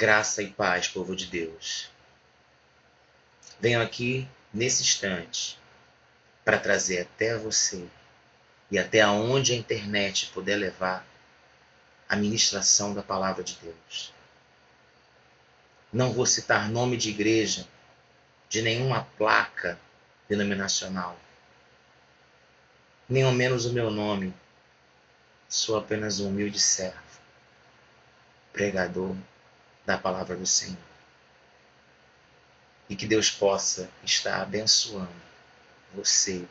Graça e paz, povo de Deus. Venho aqui nesse instante para trazer até você e até aonde a internet puder levar a ministração da palavra de Deus. Não vou citar nome de igreja, de nenhuma placa denominacional, nem ao menos o meu nome. Sou apenas um humilde servo, pregador da palavra do Senhor. E que Deus possa estar abençoando você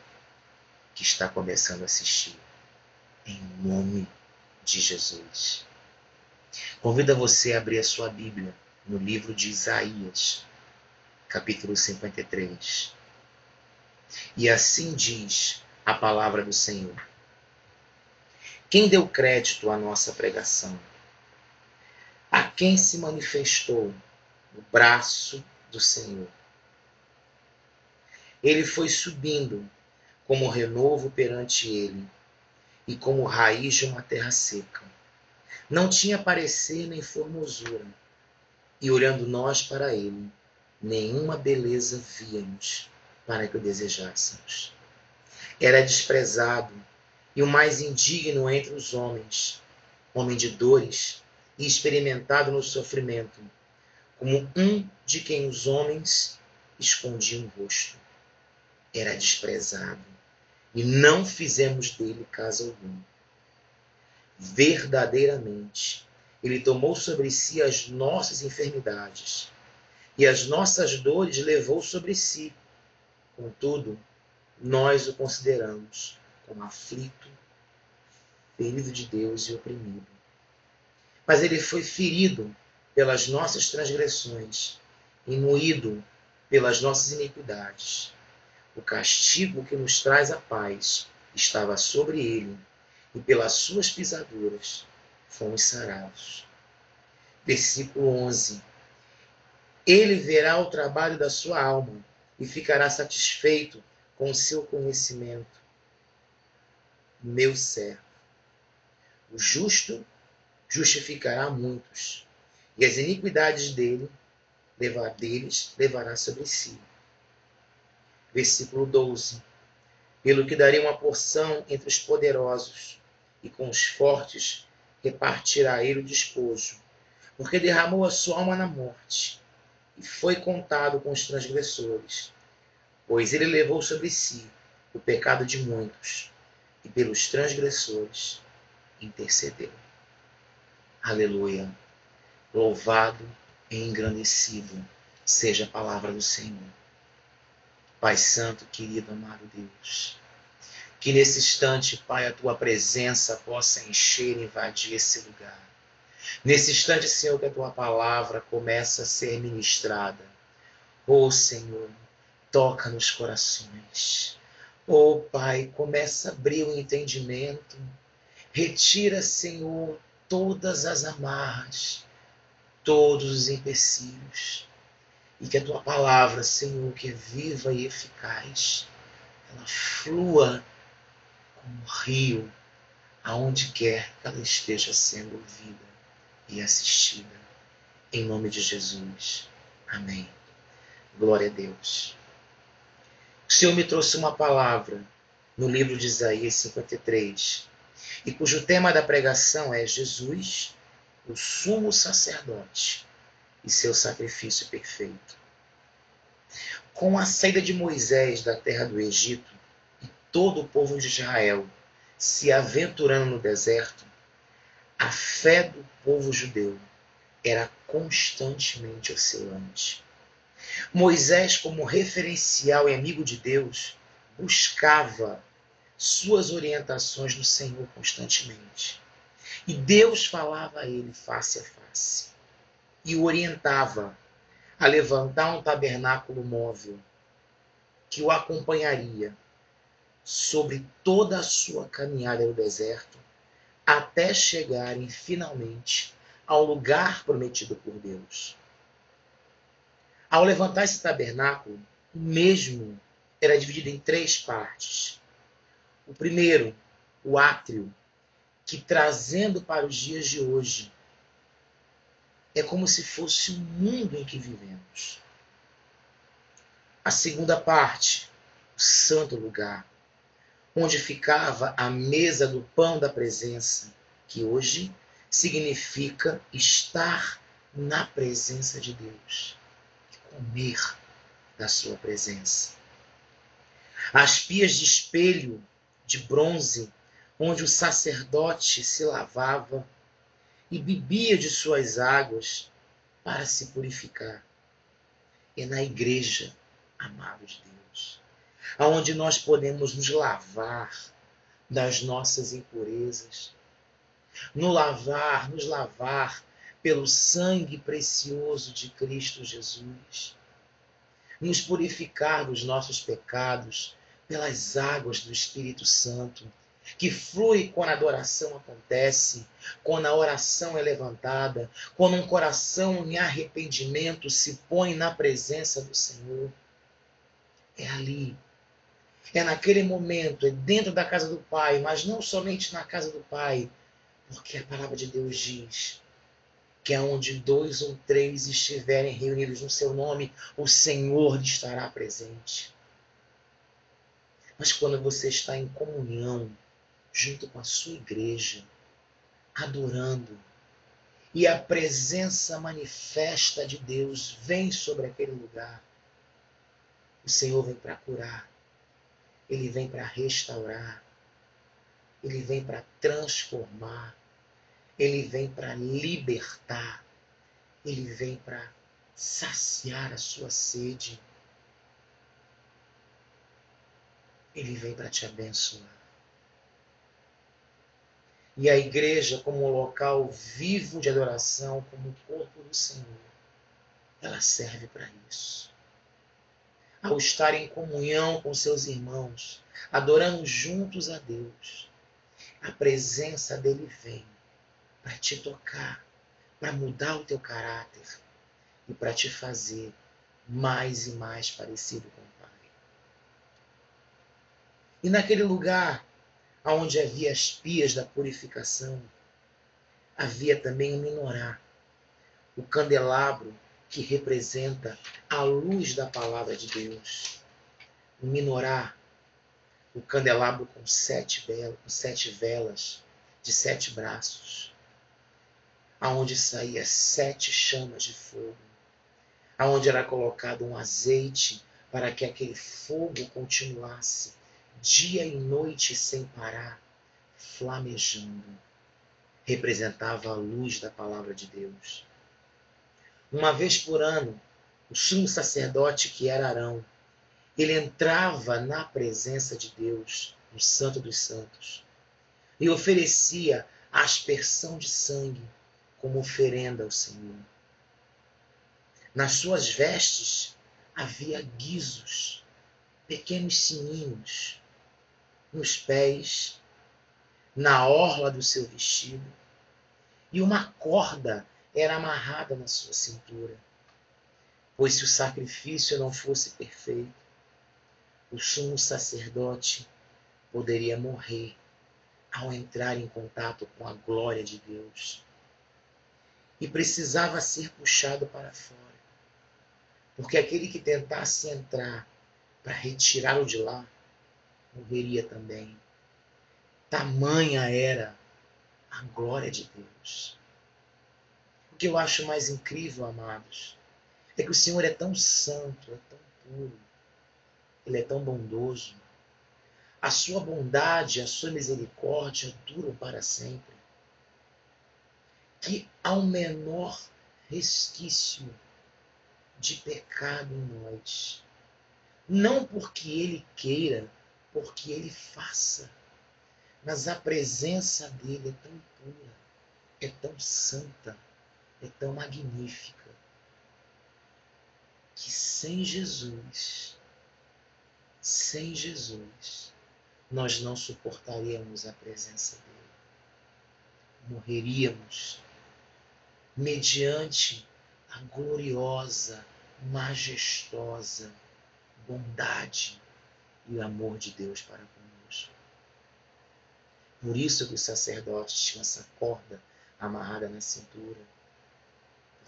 que está começando a assistir, em nome de Jesus. Convido você a abrir a sua Bíblia no livro de Isaías, capítulo 53. E assim diz a palavra do Senhor. Quem deu crédito à nossa pregação? A quem se manifestou o braço do Senhor? Ele foi subindo como renovo perante ele e como raiz de uma terra seca. Não tinha parecer nem formosura, e olhando nós para ele, nenhuma beleza víamos para que o desejássemos. Era desprezado e o mais indigno entre os homens, homem de dores e experimentado no sofrimento, como um de quem os homens escondiam o rosto. Era desprezado e não fizemos dele caso algum. Verdadeiramente, ele tomou sobre si as nossas enfermidades e as nossas dores levou sobre si. Contudo, nós o consideramos como aflito, ferido de Deus e oprimido. Mas ele foi ferido pelas nossas transgressões e moído pelas nossas iniquidades. O castigo que nos traz a paz estava sobre ele, e pelas suas pisaduras fomos sarados. Versículo 11. Ele verá o trabalho da sua alma e ficará satisfeito com o seu conhecimento. Meu servo, o justo justificará muitos, e as iniquidades deles levará sobre si. Versículo 12. Pelo que darei uma porção entre os poderosos, e com os fortes repartirá ele o despojo, porque derramou a sua alma na morte, e foi contado com os transgressores, pois ele levou sobre si o pecado de muitos, e pelos transgressores intercedeu. Aleluia! Louvado e engrandecido seja a palavra do Senhor. Pai Santo, querido, amado Deus, que nesse instante, Pai, a Tua presença possa encher e invadir esse lugar. Nesse instante, Senhor, que a Tua palavra começa a ser ministrada. Oh, Senhor, toca nos corações. Oh, Pai, começa a abrir o entendimento. Retira, Senhor, todas as amarras, todos os empecilhos. E que a Tua palavra, Senhor, que é viva e eficaz, ela flua como um rio, aonde quer que ela esteja sendo ouvida e assistida. Em nome de Jesus. Amém. Glória a Deus. O Senhor me trouxe uma palavra no livro de Isaías 53, e cujo tema da pregação é Jesus, o sumo sacerdote, e seu sacrifício perfeito. Com a saída de Moisés da terra do Egito e todo o povo de Israel se aventurando no deserto, a fé do povo judeu era constantemente oscilante. Moisés, como referencial e amigo de Deus, buscava suas orientações do Senhor constantemente. E Deus falava a ele face a face e o orientava a levantar um tabernáculo móvel que o acompanharia sobre toda a sua caminhada no deserto até chegarem finalmente ao lugar prometido por Deus. Ao levantar esse tabernáculo, o mesmo era dividido em 3 partes. O primeiro, o átrio, que trazendo para os dias de hoje, É como se fosse o mundo em que vivemos. A segunda parte, o santo lugar, onde ficava a mesa do pão da presença, que hoje significa estar na presença de Deus, comer da sua presença. As pias de espelho de bronze, onde o sacerdote se lavava e bebia de suas águas para se purificar. É na igreja, amados de Deus, aonde nós podemos nos lavar das nossas impurezas, nos lavar pelo sangue precioso de Cristo Jesus, nos purificar dos nossos pecados pelas águas do Espírito Santo, que flui quando a adoração acontece, quando a oração é levantada, quando um coração em arrependimento se põe na presença do Senhor. É ali, é naquele momento, é dentro da casa do Pai, mas não somente na casa do Pai, porque a palavra de Deus diz que aonde 2 ou 3 estiverem reunidos no seu nome, o Senhor estará presente. Mas quando você está em comunhão, junto com a sua igreja, adorando, e a presença manifesta de Deus vem sobre aquele lugar, o Senhor vem para curar, Ele vem para restaurar, Ele vem para transformar, Ele vem para libertar, Ele vem para saciar a sua sede, Ele vem para te abençoar. E a igreja, como um local vivo de adoração, como o corpo do Senhor, ela serve para isso. Ao estar em comunhão com seus irmãos, adorando juntos a Deus, a presença dele vem para te tocar, para mudar o teu caráter e para te fazer mais e mais parecido com o Pai. E naquele lugar onde havia as pias da purificação, havia também o menorá, o candelabro que representa a luz da palavra de Deus. O menorá, o candelabro com 7 velas de 7 braços, aonde saía 7 chamas de fogo, aonde era colocado um azeite para que aquele fogo continuasse dia e noite sem parar, flamejando. Representava a luz da palavra de Deus. Uma vez por ano, o sumo sacerdote, que era Arão, ele entrava na presença de Deus, no Santo dos Santos, e oferecia a aspersão de sangue como oferenda ao Senhor. Nas suas vestes havia guizos, pequenos sininhos, nos pés, na orla do seu vestido, e uma corda era amarrada na sua cintura. Pois se o sacrifício não fosse perfeito, o sumo sacerdote poderia morrer ao entrar em contato com a glória de Deus. E precisava ser puxado para fora, porque aquele que tentasse entrar para retirá-lo de lá, morreria também. Tamanha era a glória de Deus. O que eu acho mais incrível, amados, é que o Senhor é tão santo, é tão puro, Ele é tão bondoso. A sua bondade, a sua misericórdia duram para sempre. Que há um menor resquício de pecado em nós. Não porque Ele queira, porque Ele faça. Mas a presença dEle é tão pura, é tão santa, é tão magnífica, que sem Jesus, nós não suportaríamos a presença dEle. Morreríamos mediante a gloriosa, majestosa bondade e o amor de Deus para conosco. Por isso que os sacerdotes tinham essa corda amarrada na cintura,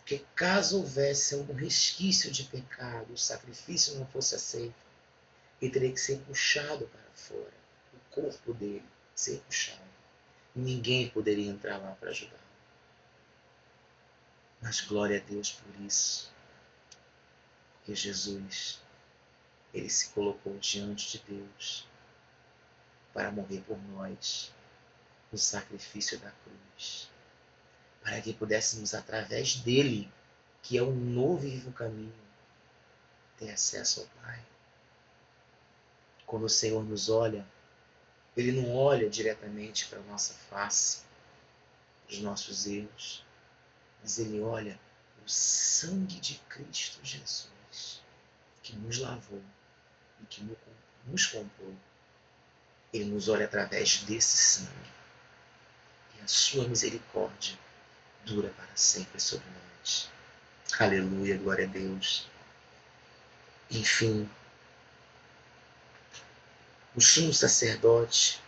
Porque caso houvesse algum resquício de pecado, o sacrifício não fosse aceito, ele teria que ser puxado para fora. O corpo dele ser puxado. Ninguém poderia entrar lá para ajudá-lo. Mas glória a Deus por isso. Porque Jesus, ele se colocou diante de Deus para morrer por nós no sacrifício da cruz. Para que pudéssemos, através dele, que é o novo e vivo caminho, ter acesso ao Pai. Quando o Senhor nos olha, ele não olha diretamente para a nossa face, para os nossos erros, mas ele olha o sangue de Cristo Jesus, que nos lavou e que nos comprou. Ele nos olha através desse sangue. E a sua misericórdia dura para sempre sobre nós. Aleluia, glória a Deus. Enfim, o sumo sacerdote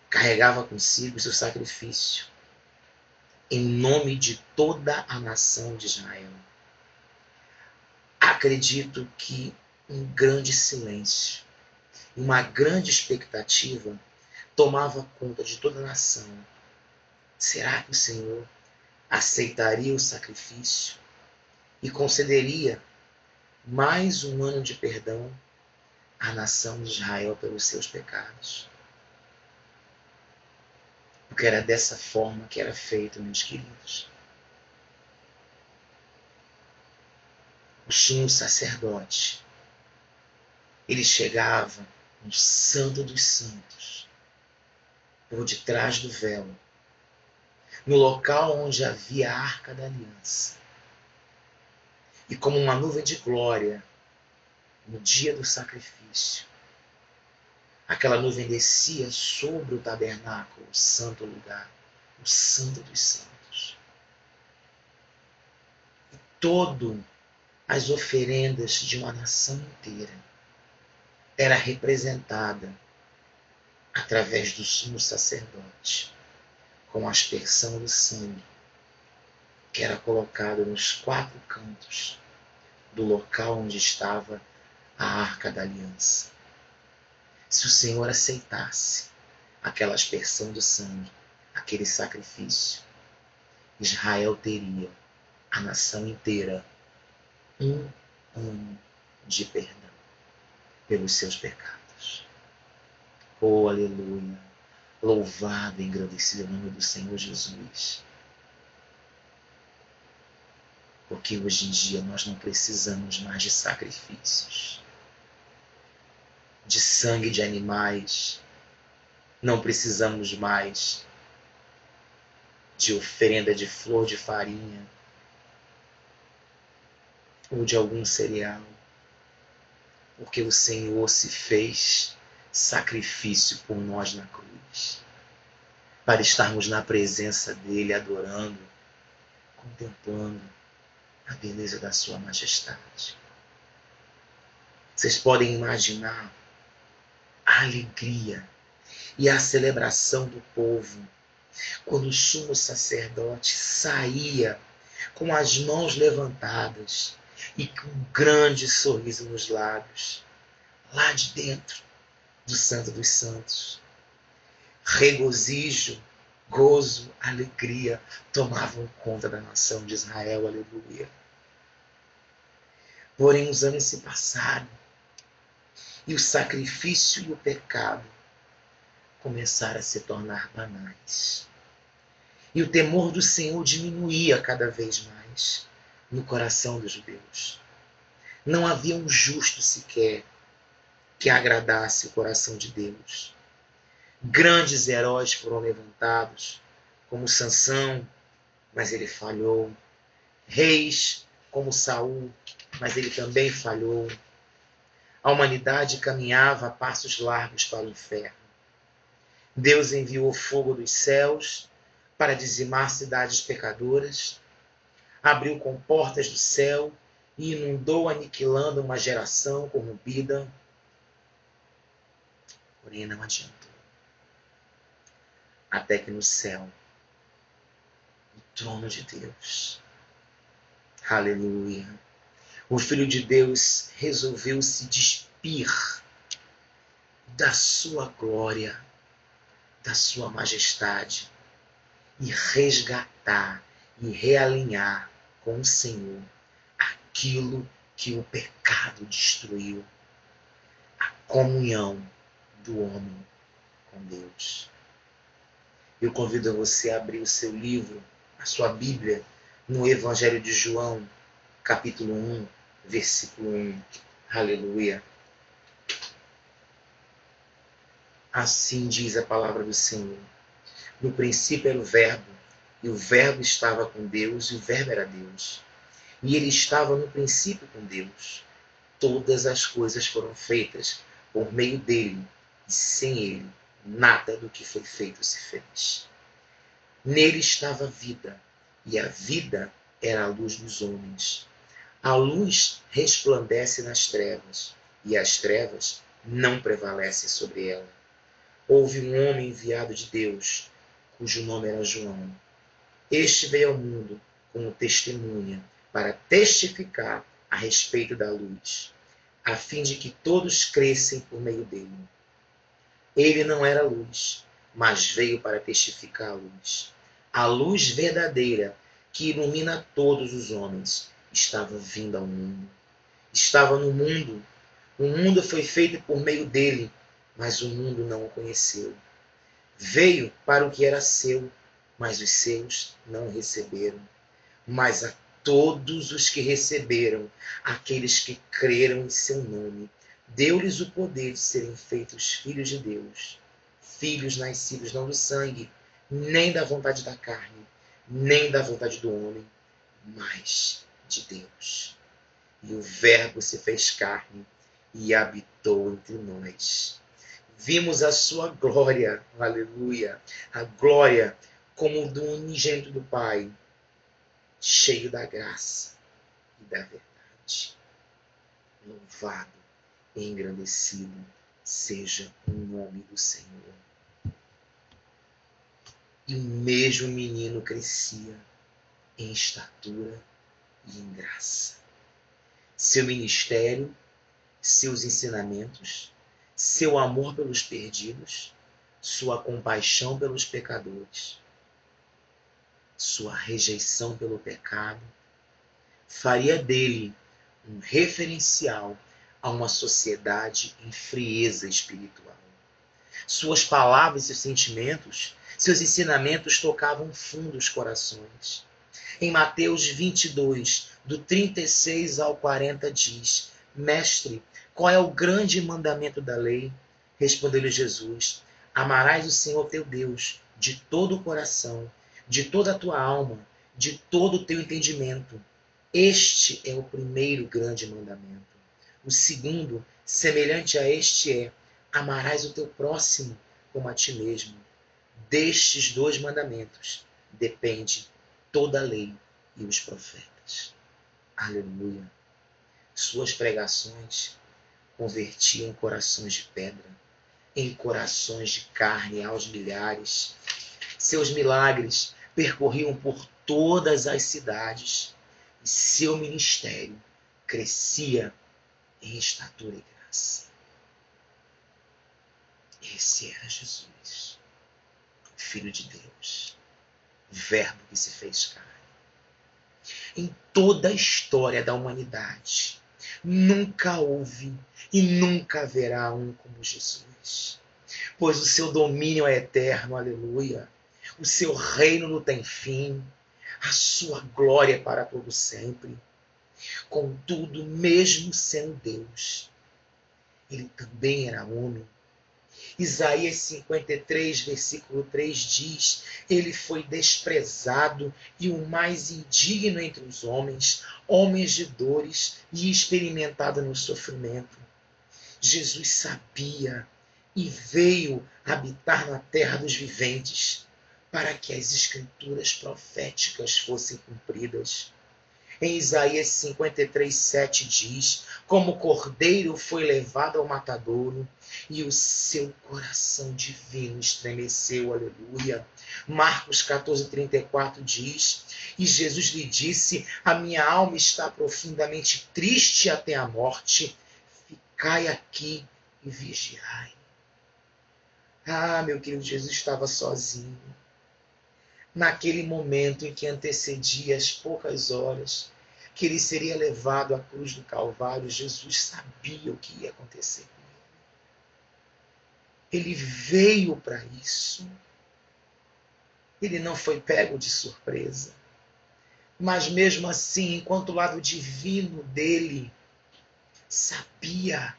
carregava consigo seu sacrifício em nome de toda a nação de Israel. Acredito que um grande silêncio, uma grande expectativa tomava conta de toda a nação. Será que o Senhor aceitaria o sacrifício e concederia mais um ano de perdão à nação de Israel pelos seus pecados? Porque era dessa forma que era feito, meus queridos. O sumo sacerdote, ele chegava no Santo dos Santos, por detrás do véu, no local onde havia a Arca da Aliança. E como uma nuvem de glória, no dia do sacrifício, aquela nuvem descia sobre o tabernáculo, o santo lugar, o Santo dos Santos. E todas as oferendas de uma nação inteira era representada através do sumo sacerdote, com a aspersão do sangue, que era colocado nos 4 cantos do local onde estava a Arca da Aliança. Se o Senhor aceitasse aquela aspersão do sangue, aquele sacrifício, Israel teria, a nação inteira, um ano de perdão pelos seus pecados. Oh, aleluia! Louvado e engrandecido o nome do Senhor Jesus. Porque hoje em dia nós não precisamos mais de sacrifícios, de sangue de animais. Não precisamos mais de oferenda de flor de farinha ou de algum cereal. Porque o Senhor se fez sacrifício por nós na cruz, para estarmos na presença dele, adorando, contemplando a beleza da sua majestade. Vocês podem imaginar a alegria e a celebração do povo quando o sumo sacerdote saía com as mãos levantadas e com um grande sorriso nos lábios, lá de dentro do Santo dos Santos. Regozijo, gozo, alegria tomavam conta da nação de Israel, aleluia. Porém, os anos se passaram e o sacrifício e o pecado começaram a se tornar banais. E o temor do Senhor diminuía cada vez mais no coração dos judeus. Não havia um justo sequer que agradasse o coração de Deus. Grandes heróis foram levantados, como Sansão, mas ele falhou. Reis como Saul, mas ele também falhou. A humanidade caminhava a passos largos para o inferno. Deus enviou fogo dos céus para dizimar cidades pecadoras, abriu comportas do céu e inundou, aniquilando uma geração corrompida. Porém, não adiantou. Até que no céu, no trono de Deus, Aleluia. O Filho de Deus resolveu se despir da sua glória, da sua majestade, e resgatar e realinhar com o Senhor aquilo que o pecado destruiu, a comunhão do homem com Deus. Eu convido você a abrir o seu livro, a sua Bíblia, no Evangelho de João, capítulo 1, versículo 1. Aleluia. Assim diz a palavra do Senhor. No princípio era o Verbo, e o Verbo estava com Deus, e o Verbo era Deus. E ele estava no princípio com Deus. Todas as coisas foram feitas por meio dele, e sem ele, nada do que foi feito se fez. Nele estava a vida, e a vida era a luz dos homens. A luz resplandece nas trevas, e as trevas não prevalecem sobre ela. Houve um homem enviado de Deus, cujo nome era João. Este veio ao mundo como testemunha, para testificar a respeito da luz, a fim de que todos crescem por meio dele. Ele não era luz, mas veio para testificar a luz. A luz verdadeira, que ilumina todos os homens, estava vindo ao mundo. Estava no mundo. O mundo foi feito por meio dele, mas o mundo não o conheceu. Veio para o que era seu, mas os seus não o receberam. Mas a todos os que receberam, aqueles que creram em seu nome, deu-lhes o poder de serem feitos filhos de Deus. Filhos nascidos não do sangue, nem da vontade da carne, nem da vontade do homem, mas de Deus. E o Verbo se fez carne e habitou entre nós. Vimos a sua glória, aleluia, a glória como do unigênito do Pai, cheio da graça e da verdade. Louvado e engrandecido seja o nome do Senhor. E o mesmo menino crescia em estatura e em graça. Seu ministério, seus ensinamentos, seu amor pelos perdidos, sua compaixão pelos pecadores, sua rejeição pelo pecado, faria dele um referencial a uma sociedade em frieza espiritual. Suas palavras e seus sentimentos, seus ensinamentos tocavam fundo os corações. Em Mateus 22, do 36 ao 40 diz: Mestre, qual é o grande mandamento da lei? Respondeu-lhe Jesus: Amarás o Senhor teu Deus de todo o coração, de toda a tua alma, de todo o teu entendimento. Este é o primeiro grande mandamento. O segundo, semelhante a este, é: amarás o teu próximo como a ti mesmo. Destes dois mandamentos depende toda a lei e os profetas. Aleluia. Suas pregações convertiam corações de pedra em corações de carne aos milhares. Seus milagres percorriam por todas as cidades e seu ministério crescia em estatura e graça. Esse era Jesus, Filho de Deus, Verbo que se fez carne. Em toda a história da humanidade, nunca houve e nunca haverá um como Jesus, pois o seu domínio é eterno, aleluia. O seu reino não tem fim, a sua glória é para todo sempre. Contudo, mesmo sendo Deus, ele também era homem. Isaías 53, versículo 3 diz: ele foi desprezado e o mais indigno entre os homens, homens de dores e experimentado no sofrimento. Jesus sabia e veio habitar na terra dos viventes para que as escrituras proféticas fossem cumpridas. Em Isaías 53:7 diz: como cordeiro foi levado ao matadouro, e o seu coração divino estremeceu, aleluia. Marcos 14:34 diz: e Jesus lhe disse: a minha alma está profundamente triste até a morte, ficai aqui e vigiai. Ah, meu querido, Jesus estava sozinho. Naquele momento em que antecedia as poucas horas que ele seria levado à cruz do Calvário, Jesus sabia o que ia acontecer com ele. Ele veio para isso. Ele não foi pego de surpresa. Mas mesmo assim, enquanto o lado divino dele sabia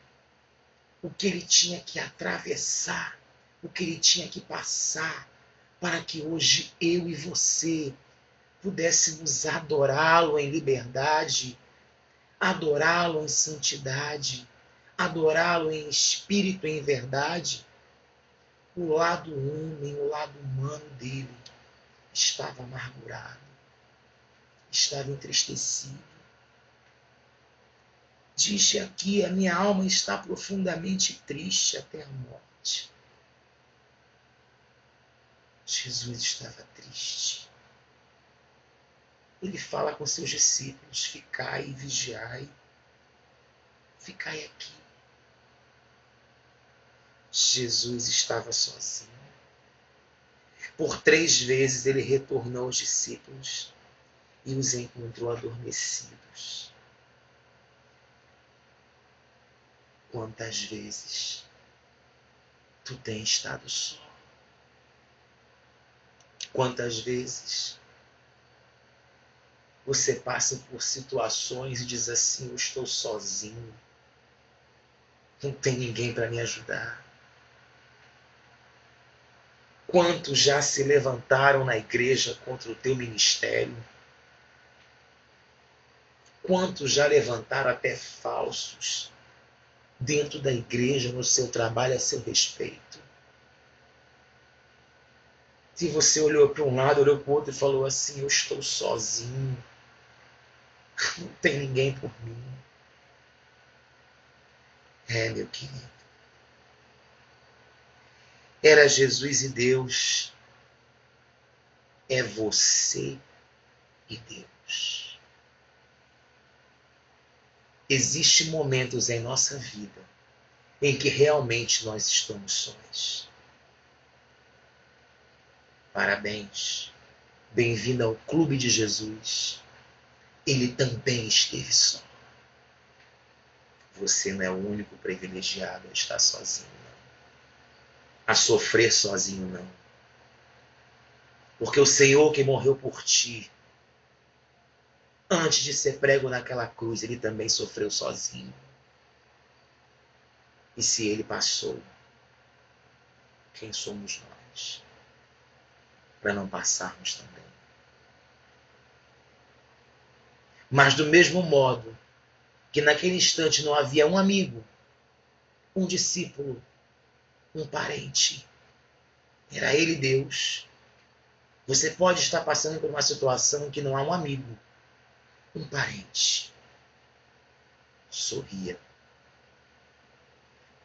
o que ele tinha que atravessar, o que ele tinha que passar, para que hoje eu e você pudéssemos adorá-lo em liberdade, adorá-lo em santidade, adorá-lo em espírito e em verdade, o lado homem, o lado humano dele estava amargurado, estava entristecido. Diz aqui: a minha alma está profundamente triste até a morte. Jesus estava triste. Ele fala com seus discípulos: ficai e vigiai, ficai aqui. Jesus estava sozinho. Por 3 vezes ele retornou aos discípulos e os encontrou adormecidos. Quantas vezes tu tens estado só? Quantas vezes você passa por situações e diz assim: eu estou sozinho, não tem ninguém para me ajudar? Quantos já se levantaram na igreja contra o teu ministério? Quantos já levantaram até falsos dentro da igreja, no seu trabalho, a seu respeito? Se você olhou para um lado, olhou para o outro e falou assim: eu estou sozinho, não tem ninguém por mim. É, meu querido. Era Jesus e Deus. É você e Deus. Existem momentos em nossa vida em que realmente nós estamos sós. Parabéns. Bem-vindo ao Clube de Jesus. Ele também esteve só. Você não é o único privilegiado a estar sozinho, não. A sofrer sozinho, não. Porque o Senhor que morreu por ti, antes de ser prego naquela cruz, ele também sofreu sozinho. E se ele passou, quem somos nós para não passarmos também? Mas do mesmo modo que naquele instante não havia um amigo, um discípulo, um parente, era ele Deus. Você pode estar passando por uma situação em que não há um amigo, um parente. Sorria,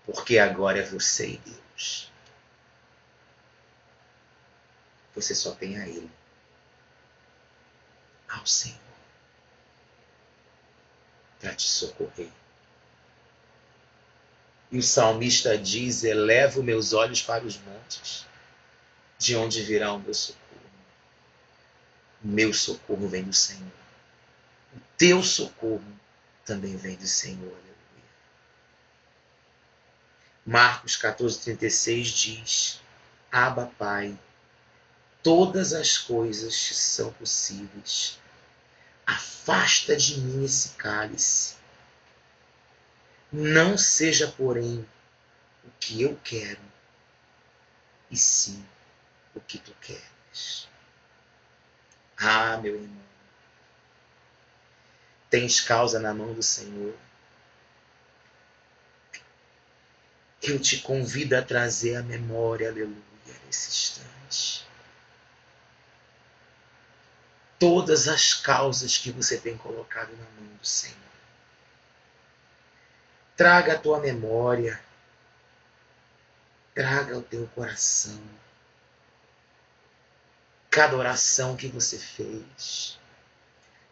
porque agora é você e Deus. Você só tem a Ele, ao Senhor, para te socorrer. E o salmista diz: elevo meus olhos para os montes, de onde virá o meu socorro? O meu socorro vem do Senhor. O teu socorro também vem do Senhor. Aleluia. Marcos 14:36 diz: Abba, Pai, todas as coisas te são possíveis. Afasta de mim esse cálice. Não seja, porém, o que eu quero, e sim o que tu queres. Ah, meu irmão, tens causa na mão do Senhor. Eu te convido a trazer a memória, aleluia, nesse instante. todas as causas que você tem colocado na mão do Senhor. Traga a tua memória, traga ao teu coração cada oração que você fez,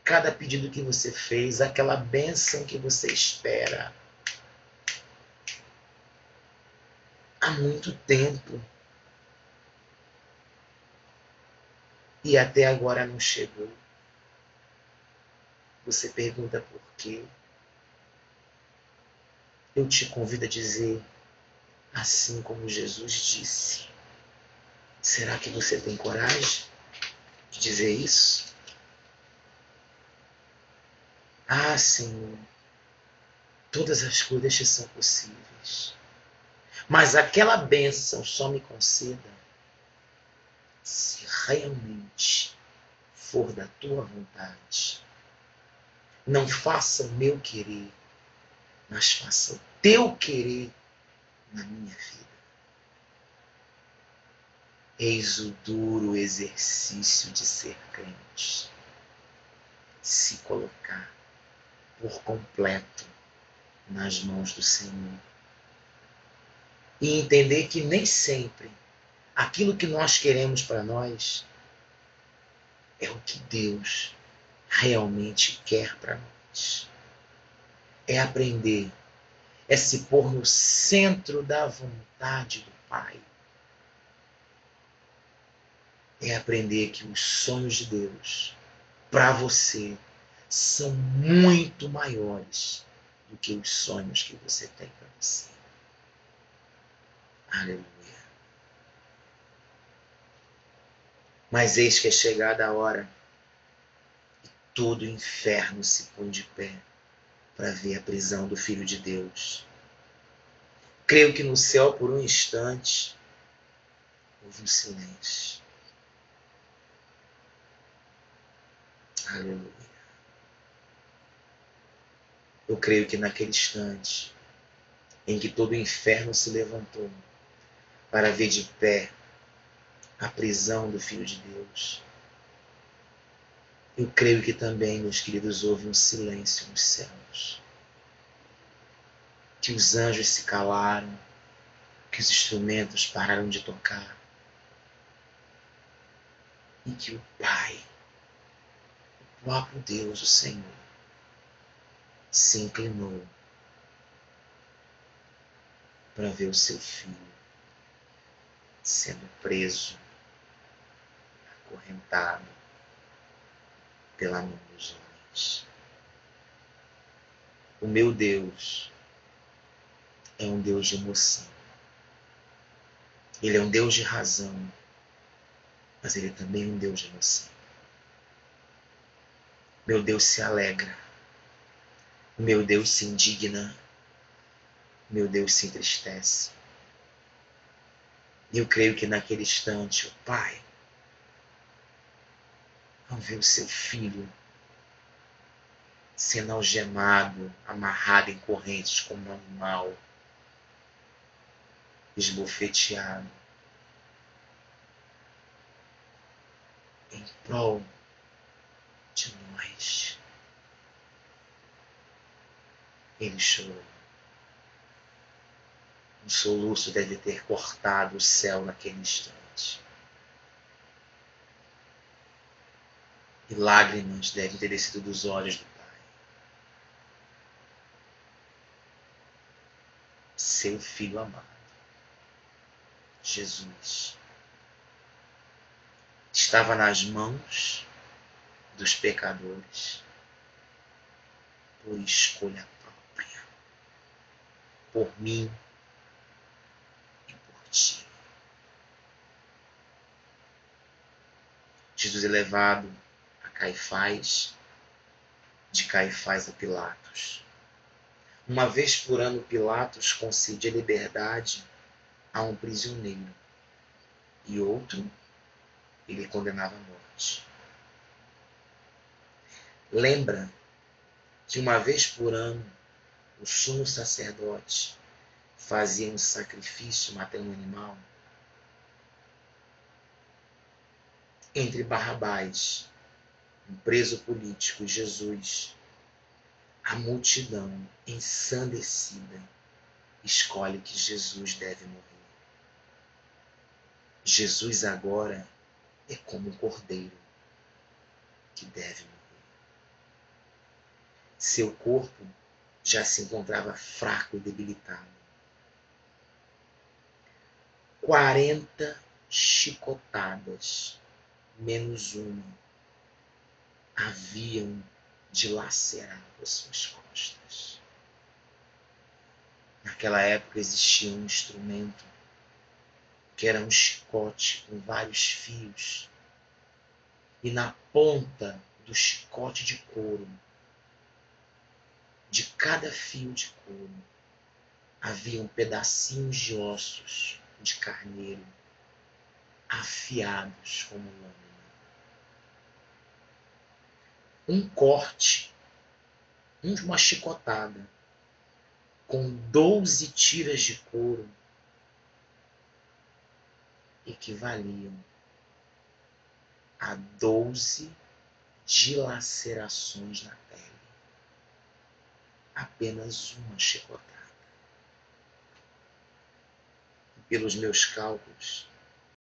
cada pedido que você fez, aquela bênção que você espera há muito tempo e até agora não chegou. Você pergunta por quê? Eu te convido a dizer, assim como Jesus disse. Será que você tem coragem de dizer isso? Ah, Senhor, todas as coisas te são possíveis, mas aquela bênção só me conceda se realmente for da tua vontade. Não faça o meu querer, mas faça o teu querer na minha vida. Eis o duro exercício de ser crente. Se colocar por completo nas mãos do Senhor. E entender que nem sempre aquilo que nós queremos para nós é o que Deus realmente quer para nós. É aprender, é se pôr no centro da vontade do Pai. É aprender que os sonhos de Deus para você são muito maiores do que os sonhos que você tem para você. Aleluia. Mas eis que é chegada a hora e todo o inferno se põe de pé para ver a prisão do Filho de Deus. Creio que no céu, por um instante, houve um silêncio. Aleluia. Eu creio que naquele instante em que todo o inferno se levantou para ver de pé a prisão do Filho de Deus, eu creio que também, meus queridos, houve um silêncio nos céus. Que os anjos se calaram, que os instrumentos pararam de tocar e que o Pai, o próprio Deus, o Senhor, se inclinou para ver o seu filho sendo preso, acorrentado pela mão dos homens. O meu Deus é um Deus de emoção. Ele é um Deus de razão, mas ele também é um Deus de emoção. Meu Deus se alegra. Meu Deus se indigna. Meu Deus se entristece. E eu creio que naquele instante o Pai, ao ver o seu filho sendo algemado, amarrado em correntes como um animal, esbofeteado, em prol de nós, ele chorou. Um soluço deve ter cortado o céu naquele instante. E lágrimas devem ter descido dos olhos do Pai. Seu Filho amado, Jesus, estava nas mãos dos pecadores por escolha própria, por mim e por ti. Jesus é levado a Caifás, de Caifás a Pilatos. Uma vez por ano, Pilatos concedia liberdade a um prisioneiro e outro ele condenava à morte. Lembra que uma vez por ano o sumo sacerdote fazia um sacrifício matando um animal? Entre Barrabás, um preso político, Jesus, a multidão ensandecida escolhe que Jesus deve morrer. Jesus agora é como um cordeiro que deve morrer. Seu corpo já se encontrava fraco e debilitado. 40 chicotadas, menos uma, haviam dilacerado as suas costas. Naquela época existia um instrumento que era um chicote com vários fios. E na ponta do chicote de couro, de cada fio de couro, haviam pedacinhos de ossos de carneiro afiados como lâmina. Um corte, uma chicotada, com 12 tiras de couro, equivaliam a 12 dilacerações na pele. Apenas uma chicotada. E pelos meus cálculos,